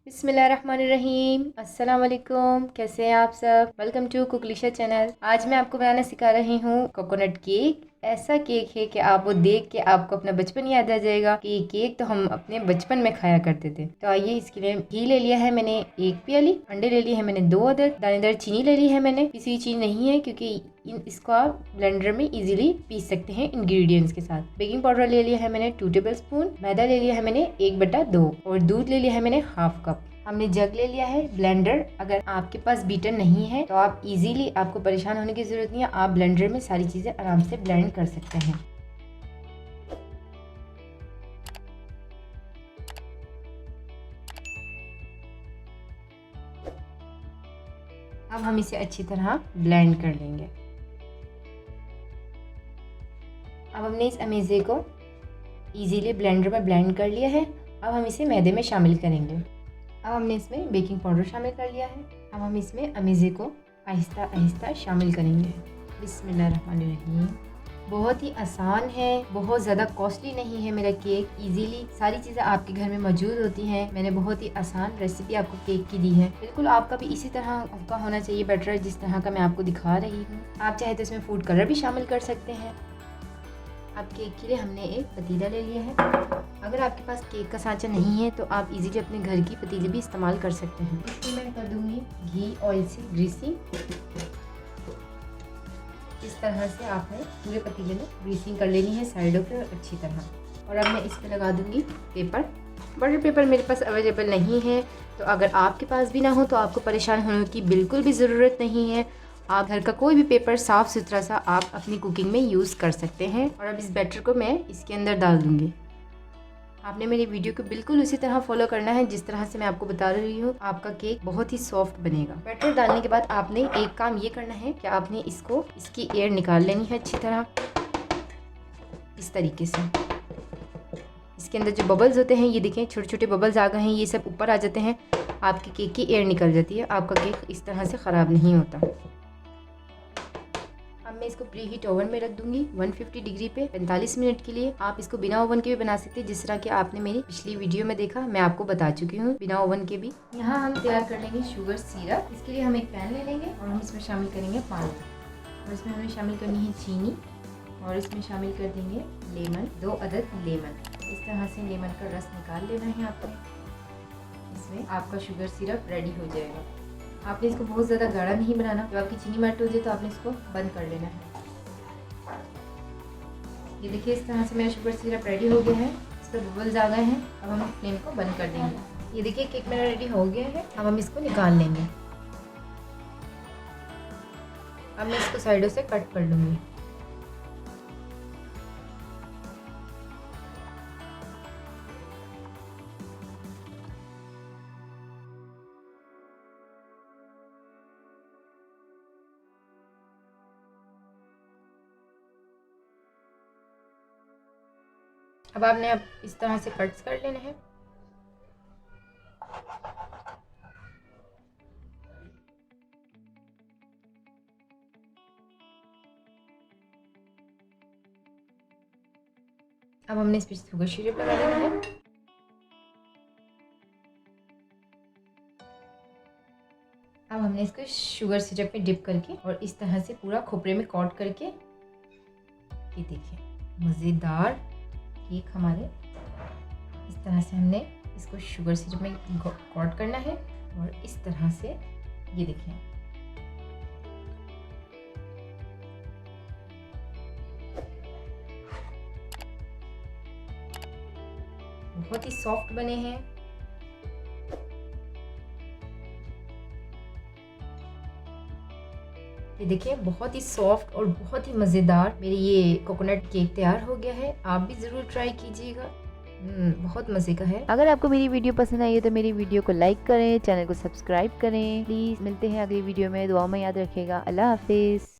बिस्मिल्लाहिर्रहमानिर्रहीम। अस्सलाम वालेकुम। कैसे हैं आप सब? वेलकम टू कुकलिशा चैनल। आज मैं आपको बनाना सिखा रही हूँ कोकोनट केक। ऐसा केक है कि आप वो देख के आपको अपना बचपन याद आ जाएगा कि ये केक तो हम अपने बचपन में खाया करते थे। तो आइए, इसके लिए घी ले लिया है मैंने 1 प्याली, अंडे ले लिए हैं मैंने 2 अदद, दानेदार चीनी ले ली है मैंने, पिसी हुई चीनी नहीं है क्योंकि इसको आप ब्लेंडर में इजीली पीस सकते हैं इंग्रेडिएंट्स के साथ। बेकिंग पाउडर ले लिया है मैंने 2 टेबलस्पून, मैदा ले लिया है मैंने 1/2 और दूध ले लिया है मैंने हाफ कप। हमने जग ले लिया है। ब्लेंडर, अगर आपके पास बीटर नहीं है तो आप इजीली, आपको परेशान होने की जरूरत नहीं है, आप ब्लेंडर में सारी चीजें आराम से ब्लेंड कर सकते हैं। अब हम इसे अच्छी तरह ब्लेंड कर लेंगे। अब हमने इस अमेज़े को इजीली ब्लेंडर में ब्लेंड कर लिया है। अब हम इसे मैदे में शामिल करेंगे। अब हमने इसमें बेकिंग पाउडर शामिल कर लिया है। अब हम इसमें अमेज़े को आहिस्ता आहिस्ता शामिल करेंगे। बिस्मिल्लाहिर्रहमानिर्रहीम। बहुत ही आसान है, बहुत ज़्यादा कॉस्टली नहीं है मेरा केक। इजीली सारी चीज़ें आपके घर में मौजूद होती हैं। मैंने बहुत ही आसान रेसिपी आपको केक की दी है। बिल्कुल आपका भी इसी तरह का होना चाहिए बैटर, जिस तरह का मैं आपको दिखा रही हूँ। आप चाहे तो इसमें फूड कलर भी शामिल कर सकते हैं। अब केक के लिए हमने एक पतीला ले लिया है। अगर आपके पास केक का सांचा नहीं है तो आप इजीली अपने घर की पतीली भी इस्तेमाल कर सकते हैं। इसमें मैं कर दूंगी घी ऑयल से ग्रीसिंग। इस तरह से आपने पूरे पतीले में ग्रीसिंग कर लेनी है साइडों पे अच्छी तरह। और अब मैं इस पर लगा दूंगी पेपर। बटर पेपर मेरे पास अवेलेबल नहीं है, तो अगर आपके पास भी ना हो तो आपको परेशान होने की बिल्कुल भी ज़रूरत नहीं है। आप घर का कोई भी पेपर साफ़ सुथरा सा आप अपनी कुकिंग में यूज़ कर सकते हैं। और अब इस बैटर को मैं इसके अंदर डाल दूंगी। आपने मेरी वीडियो को बिल्कुल उसी तरह फॉलो करना है जिस तरह से मैं आपको बता रही हूँ। आपका केक बहुत ही सॉफ्ट बनेगा। बैटर डालने के बाद आपने एक काम ये करना है कि आपने इसकी एयर निकाल लेनी है अच्छी तरह, इस तरीके से। इसके अंदर जो बबल्स होते हैं, ये देखें छोटे छोटे बबल्स आ गए हैं, ये सब ऊपर आ जाते हैं, आपके केक की एयर निकल जाती है। आपका केक इस तरह से ख़राब नहीं होता। अब मैं इसको प्री हीट ओवन में रख दूंगी 150 डिग्री पे 45 मिनट के लिए। आप इसको बिना ओवन के भी बना सकते हैं, जिस तरह कि आपने मेरी पिछली वीडियो में देखा, मैं आपको बता चुकी हूँ बिना ओवन के भी। यहाँ हम तैयार कर लेंगे शुगर सिरप। इसके लिए हम एक पैन ले लेंगे और हम इसमें शामिल करेंगे पानी, और इसमें हमें शामिल करनी है चीनी, और इसमें शामिल कर देंगे लेमन, 2 अदद लेमन। इस तरह से लेमन का रस निकाल लेना है आपने। इसमें आपका शुगर सिरप रेडी हो जाएगा। आपने इसको बहुत ज़्यादा गाढ़ा नहीं बनाना। जब आपकी चीनी मेल्ट हो जाए तो आपने इसको बंद कर लेना है। ये देखिए, इस तरह से मेरा शुगर सिरप रेडी हो गया है। इस पर बबल्स आ गए हैं। अब हम फ्लेम को बंद कर देंगे। ये देखिए, केक मेरा रेडी हो गया है। अब हम इसको निकाल लेंगे। अब मैं इसको साइडों से कट कर लूँगी। अब आपने इस तरह से कट्स कर लेने हैं। अब हमने इस पर शुगर सिरप लगा देना है। अब हमने इसको शुगर सिरप में डिप करके और इस तरह से पूरा खोपरे में कोट करके, ये देखिए मज़ेदार केक हमारे इस तरह से हमने इसको शुगर सिरप में कोट करना है। और इस तरह से ये देखें, बहुत ही सॉफ्ट बने हैं। ये देखिए, बहुत ही सॉफ्ट और बहुत ही मज़ेदार मेरे ये कोकोनट केक तैयार हो गया है। आप भी ज़रूर ट्राई कीजिएगा, बहुत मज़े का है। अगर आपको मेरी वीडियो पसंद आई है तो मेरी वीडियो को लाइक करें, चैनल को सब्सक्राइब करें। प्लीज़ मिलते हैं अगली वीडियो में। दुआ में याद रखिएगा। अल्लाह हाफिज़।